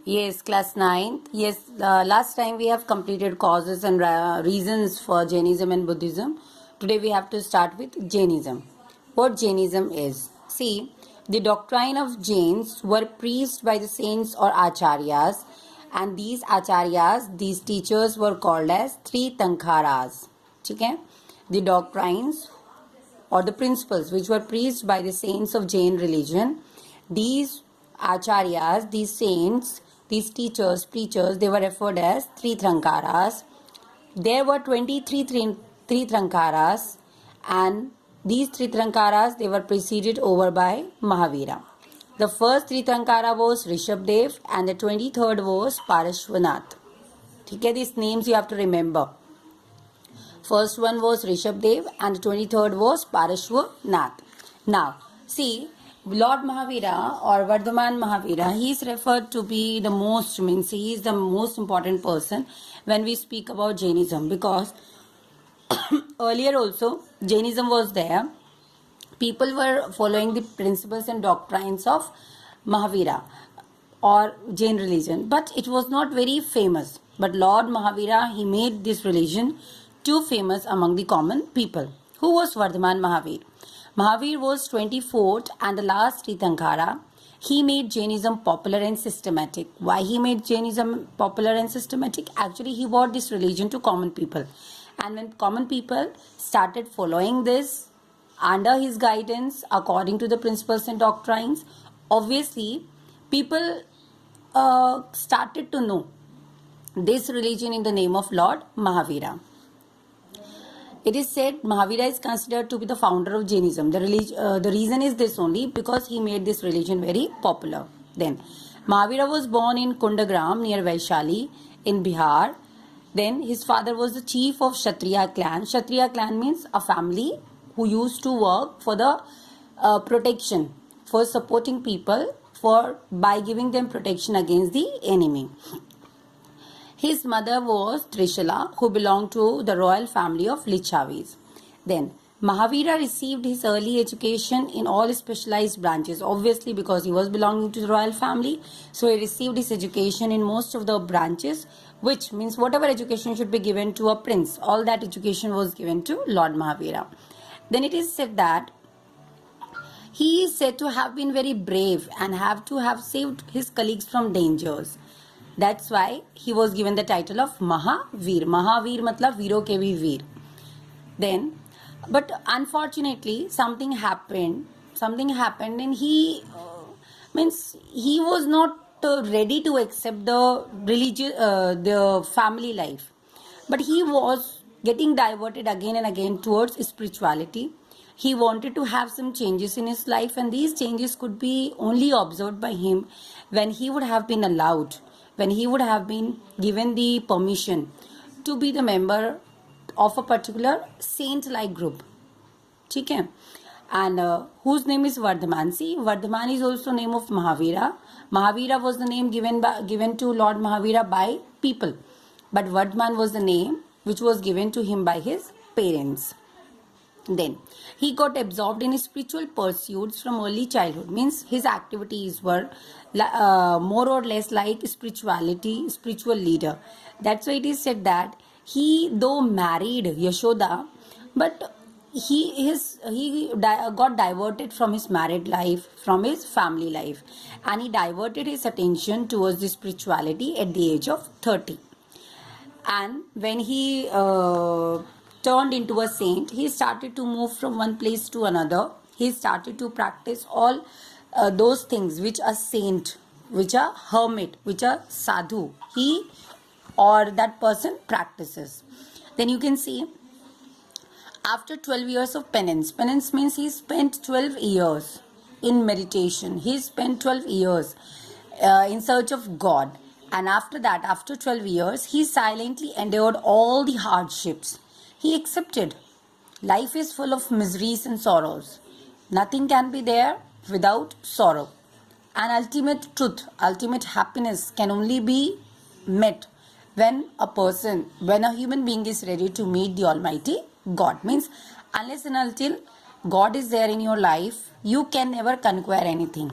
Yes, class 9th. Yes, last time we have completed causes and reasons for Jainism and Buddhism. Today we have to start with Jainism. What Jainism is? See, the doctrine of Jains were preached by the saints or acharyas, and these acharyas, these teachers were called as three tankharas. Okay? The doctrines or the principles which were preached by the saints of Jain religion, these acharyas, these saints, these teachers, preachers, they were referred as three trankaras. There were 23 three trankaras, and these three trankaras, they were preceded over by Mahavira. The first three trankara was Rishabdev and the 23rd was Parashwanath. Okay, these names you have to remember. First one was Rishabdev and the 23rd was Parashwanath. Now, see, Lord Mahavira or Vardhaman Mahavira, he is referred to be the most, means he is the most important person when we speak about Jainism, because earlier also Jainism was there. People were following the principles and doctrines of Mahavira or Jain religion, but it was not very famous. But Lord Mahavira, he made this religion too famous among the common people. Who was Vardhaman Mahavir? Mahavir was 24th and the last Tirthankara. He made Jainism popular and systematic. Why he made Jainism popular and systematic? Actually, he brought this religion to common people. And when common people started following this under his guidance, according to the principles and doctrines, obviously, people started to know this religion in the name of Lord Mahavira. It is said Mahavira is considered to be the founder of Jainism. The reason is this only, because he made this religion very popular. Then, Mahavira was born in Kundagram near Vaishali in Bihar. Then, his father was the chief of Kshatriya clan. Kshatriya clan means a family who used to work for the protection, for supporting people, by giving them protection against the enemy. His mother was Trishala, who belonged to the royal family of Lichavis. Then, Mahavira received his early education in all specialized branches. Obviously, because he was belonging to the royal family, so he received his education in most of the branches, which means whatever education should be given to a prince, all that education was given to Lord Mahavira. Then it is said that he is said to have been very brave and have to have saved his colleagues from dangers. That's why he was given the title of Mahavir. Mahavir matlab veero ke bhi veer. Then, but unfortunately, something happened and he was not ready to accept the the family life. But he was getting diverted again and again towards spirituality. He wanted to have some changes in his life, and these changes could be only observed by him when he would have been allowed, when he would have been given the permission to be the member of a particular saint-like group. Okay? And whose name is Vardhaman. See, Vardhaman is also name of Mahavira. Mahavira was the name given to Lord Mahavira by people. But Vardhaman was the name which was given to him by his parents. Then he got absorbed in his spiritual pursuits from early childhood. Means his activities were more or less like spiritual leader. That's why it is said that he, though married Yashoda, but he got diverted from his married life, from his family life, and he diverted his attention towards the spirituality at the age of 30. And when he turned into a saint, he started to move from one place to another. He started to practice all those things which a saint, which a hermit, which a sadhu, he or that person practices. Then you can see, after 12 years of penance means he spent 12 years in meditation. He spent 12 years in search of God. And after that, after 12 years, he silently endured all the hardships. He accepted life is full of miseries and sorrows. Nothing can be there without sorrow. And ultimate truth, ultimate happiness can only be met when a human being is ready to meet the Almighty God. Means unless and until God is there in your life, you can never conquer anything.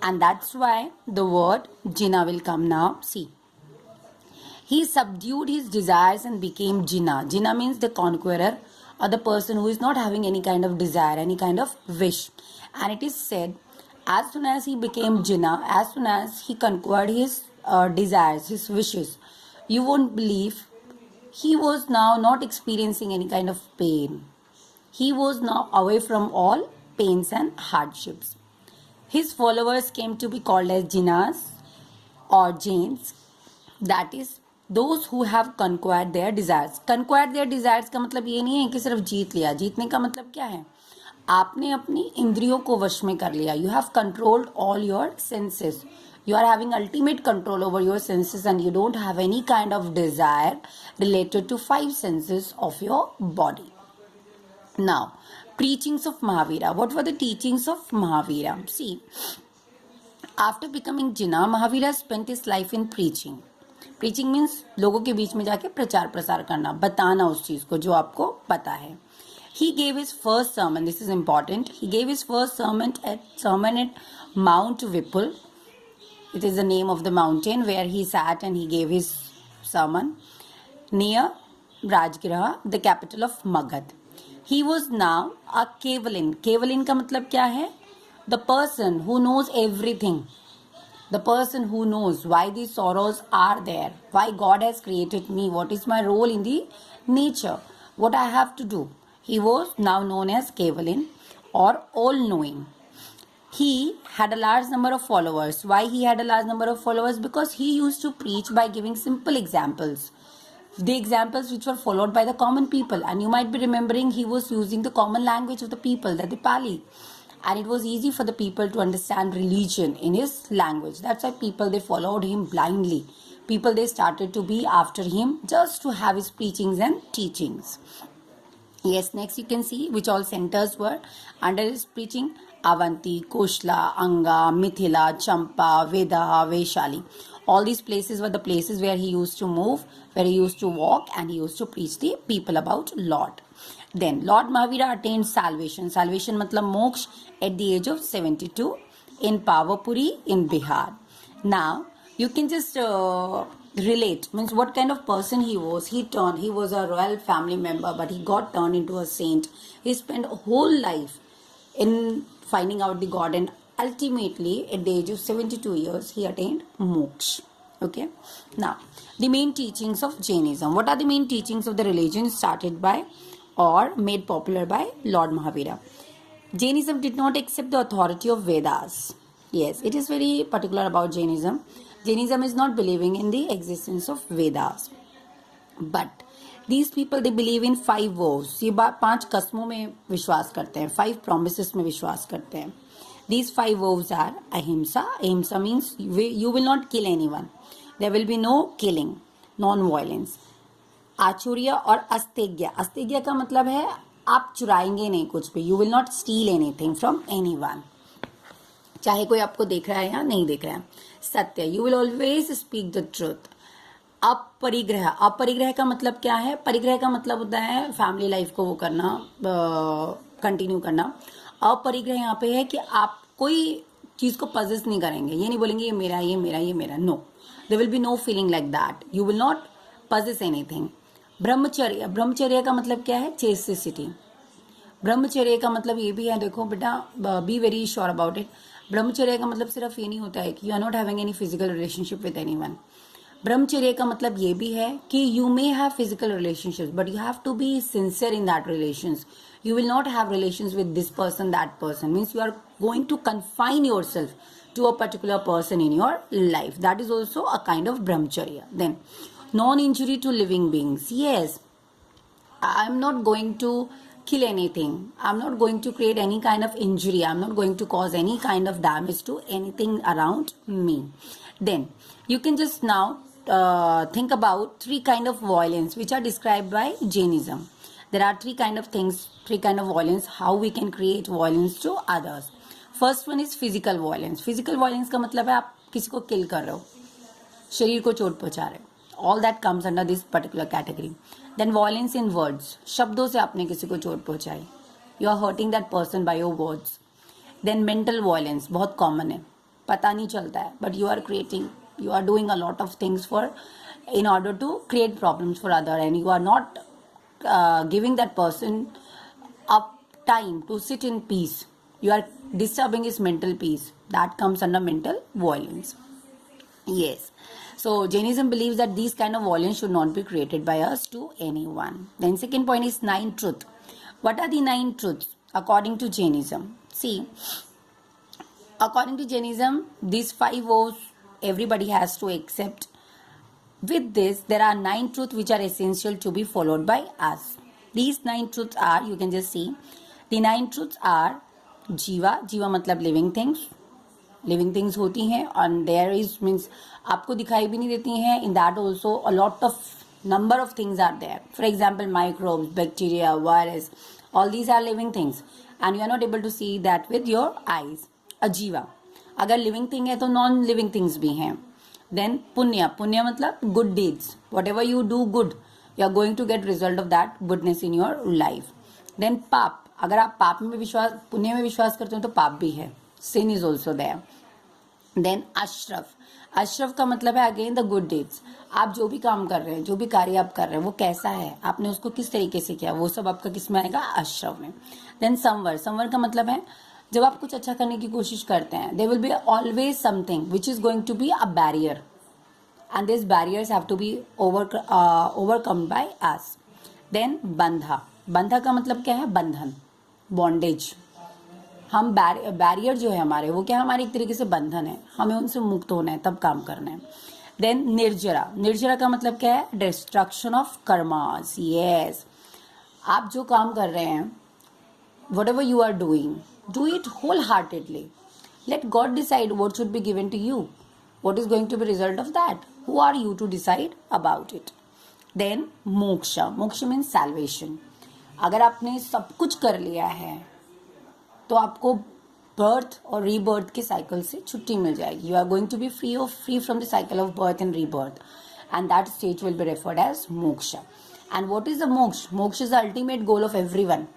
and that's why the word Jinnah will come now. See, he subdued his desires and became Jinnah. Jinnah means the conqueror, or the person who is not having any kind of desire, any kind of wish. And it is said, as soon as he became Jinnah, as soon as he conquered his desires, his wishes, you won't believe, he was now not experiencing any kind of pain. He was now away from all pains and hardships. His followers came to be called as Jinnahs or Jains, that is those who have conquered their desires. Conquered their desires का मतलब ये नहीं है कि सिर्फ जीत लिया. जीतने का मतलब क्या है? आपने अपनी इंद्रियों को वश में कर लिया. You have controlled all your senses. You are having ultimate control over your senses and you don't have any kind of desire related to 5 senses of your body. Now, preachings of Mahavira. What were the teachings of Mahavira? See, after becoming Jinnah, Mahavira spent his life in preaching. Preaching means लोगों के बीच में जाके प्रचार प्रसार करना, बताना उस चीज को जो आपको पता है. He gave his first sermon. This is important. He gave his first sermon at Mount Vipul. It is the name of the mountain where he sat and he gave his sermon near Rajgriha, the capital of Magad. He was now a Kevalin. Kevalin का मतलब क्या है? The person who knows everything. The person who knows why these sorrows are there, why God has created me, what is my role in the nature, what I have to do. He was now known as Kevalin or all-knowing. He had a large number of followers. Why he had a large number of followers? Because he used to preach by giving simple examples. The examples which were followed by the common people. And you might be remembering he was using the common language of the people, that the Pali. And it was easy for the people to understand religion in his language. That's why people, they followed him blindly. People, they started to be after him just to have his preachings and teachings. Yes, next you can see which all centers were under his preaching. Avanti, Koshla, Anga, Mithila, Champa, Vedaha, Vaishali. All these places were the places where he used to move, where he used to walk, and he used to preach the people about Lord. Then Lord Mahavira attained salvation. Salvation matlab moksha at the age of 72 in Pavapuri in Bihar. Now you can just relate, means what kind of person he was. He was a royal family member, but he got turned into a saint. He spent a whole life in finding out the God, and ultimately at the age of 72 years he attained moksha. Okay. Now the main teachings of Jainism. What are the main teachings of the religion started by or made popular by Lord Mahavira? Jainism did not accept the authority of Vedas. Yes, it is very particular about Jainism. Jainism is not believing in the existence of Vedas. But these people, they believe in 5 vows. ये 5 कसमों में विश्वास करते हैं, 5 promises में विश्वास करते हैं. These 5 vows are ahimsa. Ahimsa means you will not kill anyone. There will be no killing, non-violence. Achurjya और अस्तेग्य. अस्तेग्य का मतलब है आप चुराएंगे नहीं कुछ भी. You will not steel anything from anyone, चाहे कोई आपको देख रहा है या नहीं देख रहा है. सत्य. You will always speak the truth. अपरिग्रह. अपरिग्रह का मतलब क्या है? परिग्रह का मतलब होता है फैमिली लाइफ को वो करना, कंटिन्यू करना. अपरिग्रह यहाँ पे है कि आप कोई चीज को पजेस नहीं करेंगे. ये नहीं बोलेंगे ये मेरा, ये मेरा, ये मेरा. No, there will be no feeling like that. You will not possess anything. Brahmacharya. Brahmacharya का मतलब क्या है? चेस्टिसिटी. ब्रह्मचर्य का मतलब ये भी है, देखो बेटा, be very sure about it. Brahmacharya का मतलब सिर्फ ये नहीं होता है कि you are not having any physical relationship with anyone. Brahmacharya का मतलब ये भी है कि you may have physical relationships but you have to be sincere in that relations. You will not have relations with this person, that person. Means you are going to confine yourself to a particular person in your life. That is also a kind of brahmacharya. Then, non-injury to living beings. Yes, I am not going to kill anything. I am not going to create any kind of injury. I am not going to cause any kind of damage to anything around me. Then, you can just now think about 3 kind of violence which are described by Jainism. There are 3 kind of things, 3 kind of violence, how we can create violence to others. First one is physical violence. Physical violence का मतलब है आप किसी को kill कर रहे हो, शरीर को चोट पहुंचा रहे हो. All that comes under this particular category. Then violence in words. शब्दों से आपने किसी को चोट पहुंचाई. You are hurting that person by your words. Then mental violence, बहुत common है. पता नहीं चलता है, but you are creating, you are doing a lot of things for, in order to create problems for other, and you are not giving that person up time to sit in peace. You are disturbing his mental peace. That comes under mental violence. Yes. So Jainism believes that these kind of violence should not be created by us to anyone. Then second point is 9 truth. What are the 9 truths according to Jainism? See, according to Jainism, these 5 vows everybody has to accept. With this, there are 9 truths which are essential to be followed by us. These 9 truths are, you can just see, the 9 truths are Jiva. Jiva मतलब living things. Living things होती हैं, and there is means आपको दिखाई भी नहीं देती हैं. In that also a lot of number of things are there. For example, microbes, bacteria, virus, all these are living things, and you are not able to see that with your eyes. अजीवा, अगर living thing है तो non living things भी हैं. Then punya, punya मतलब good deeds. Whatever you do good, you are going to get result of that goodness in your life. Then paap, अगर आप पाप में विश्वास, पुण्य में विश्वास करते हो तो पाप भी है. sin is also there. Then Ashraf, Ashraf का मतलब है अगेन द गुड डीड्स. आप जो भी काम कर रहे हैं, जो भी कार्य आप कर रहे हैं, वो कैसा है, आपने उसको किस तरीके से किया, वो सब आपका किस में आएगा, अशरफ में. देन संवर, संवर का मतलब है जब आप कुछ अच्छा करने की कोशिश करते हैं, there will be always something which is going to be a barrier, and this barriers have to be overcome by us. Then बंधा, बंधा का मतलब क्या है, बंधन, बॉन्डेज. हम बैरियर जो है हमारे, वो क्या है, हमारे एक तरीके से बंधन है, हमें उनसे मुक्त होना है, तब काम करना है. देन निर्जरा, निर्जरा का मतलब क्या है, डिस्ट्रक्शन ऑफ कर्मास. यस, आप जो काम कर रहे हैं, whatever you are doing, do it wholeheartedly. Let God decide what should be given to you. What is going to be result of that? Who are you to decide about it? Then moksha, moksha means salvation. अगर आपने सब कुछ कर लिया है तो आपको birth और रीबर्थ के साइकिल से छुट्टी मिल जाएगी. You are going to be free from the cycle of birth and rebirth, and that stage will be referred as moksha. And what is the moksha? Moksha is the ultimate goal of everyone.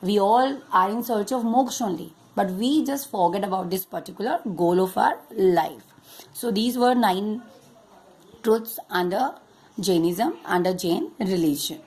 We all are in search of moksha only, but we just forget about this particular goal of our life. So these were 9 truths under Jainism, under Jain religion.